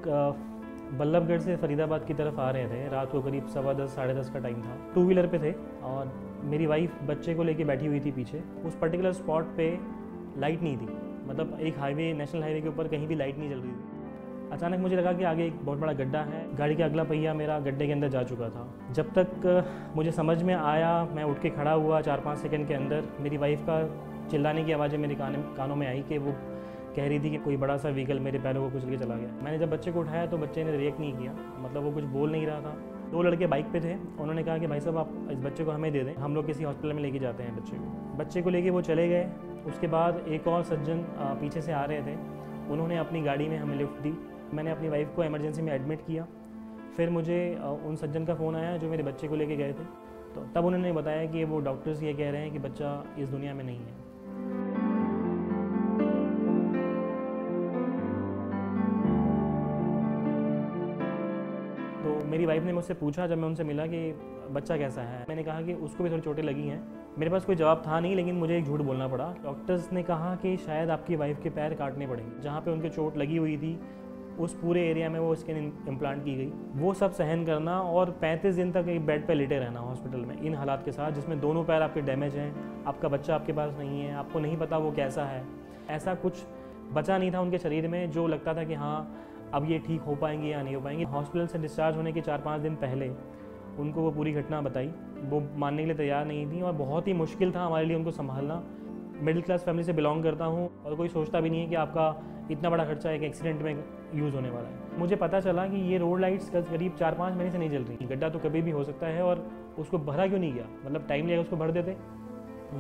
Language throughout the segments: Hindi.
लोग बल्लभगढ़ से फरीदाबाद की तरफ आ रहे थे। रात को करीब 10:15 साढ़े 10 का टाइम था। टू व्हीलर पे थे और मेरी वाइफ बच्चे को लेके बैठी हुई थी पीछे। उस पर्टिकुलर स्पॉट पे लाइट नहीं थी, मतलब एक हाईवे, नेशनल हाईवे के ऊपर कहीं भी लाइट नहीं जल रही थी। अचानक मुझे लगा कि आगे एक बहुत बड़ा गड्ढा है। गाड़ी का अगला पहिया मेरा गड्ढे के अंदर जा चुका था। जब तक मुझे समझ में आया, मैं उठ के खड़ा हुआ 4-5 सेकंड के अंदर मेरी वाइफ का चिल्लाने की आवाज़ें मेरे कानों में आई कि वो कह रही थी कि कोई बड़ा सा व्हीकल मेरे पैरों को कुचल के चला गया। मैंने जब बच्चे को उठाया तो बच्चे ने रिएक्ट नहीं किया, मतलब वो कुछ बोल नहीं रहा था। 2 लड़के बाइक पे थे, उन्होंने कहा कि भाई साहब आप इस बच्चे को हमें दे दें, हम लोग किसी हॉस्पिटल में लेके जाते हैं बच्चे को लेके वो चले गए। उसके बाद एक और सज्जन पीछे से आ रहे थे, उन्होंने अपनी गाड़ी में हमें लिफ्ट दी। मैंने अपनी वाइफ को इमरजेंसी में एडमिट किया। फिर मुझे उन सज्जन का फ़ोन आया जो मेरे बच्चे को लेके गए थे, तो तब उन्होंने बताया कि वो डॉक्टर्स ये कह रहे हैं कि बच्चा इस दुनिया में नहीं है। तो मेरी वाइफ ने मुझसे पूछा जब मैं उनसे मिला कि बच्चा कैसा है। मैंने कहा कि उसको भी थोड़ी चोटें लगी हैं। मेरे पास कोई जवाब था नहीं, लेकिन मुझे एक झूठ बोलना पड़ा। डॉक्टर्स ने कहा कि शायद आपकी वाइफ के पैर काटने पड़ेंगे। जहाँ पे उनके चोट लगी हुई थी उस पूरे एरिया में वो स्किन इम्प्लांट की गई। वो सब सहन करना और 35 दिन तक एक बेड पे लेटे रहना हॉस्पिटल में इन हालात के साथ, जिसमें दोनों पैर आपके डैमेज हैं, आपका बच्चा आपके पास नहीं है, आपको नहीं पता वो कैसा है। ऐसा कुछ बचा नहीं था उनके शरीर में जो लगता था कि हाँ अब ये ठीक हो पाएंगे या नहीं हो पाएंगे। हॉस्पिटल से डिस्चार्ज होने के 4-5 दिन पहले उनको वो पूरी घटना बताई। वो मानने के लिए तैयार नहीं थी और बहुत ही मुश्किल था हमारे लिए उनको संभालना। मिडिल क्लास फैमिली से बिलोंग करता हूँ और कोई सोचता भी नहीं है कि आपका इतना बड़ा खर्चा एक एक्सीडेंट में यूज़ होने वाला है। मुझे पता चला कि ये रोड लाइट्स करीब 4-5 महीने से नहीं जल रही। गड्ढा तो कभी भी हो सकता है और उसको भरा क्यों नहीं गया, मतलब टाइम लगेगा उसको भर देते,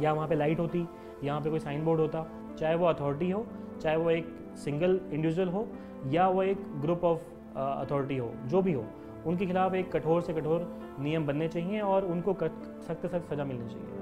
या वहाँ पे लाइट होती, यहाँ पे कोई साइन बोर्ड होता, चाहे वो अथॉरिटी हो, चाहे वो एक सिंगल इंडिविजुअल हो या वो एक ग्रुप ऑफ अथॉरिटी हो, जो भी हो, उनके खिलाफ एक कठोर से कठोर नियम बनने चाहिए और उनको सख्त सख्त सज़ा मिलनी चाहिए।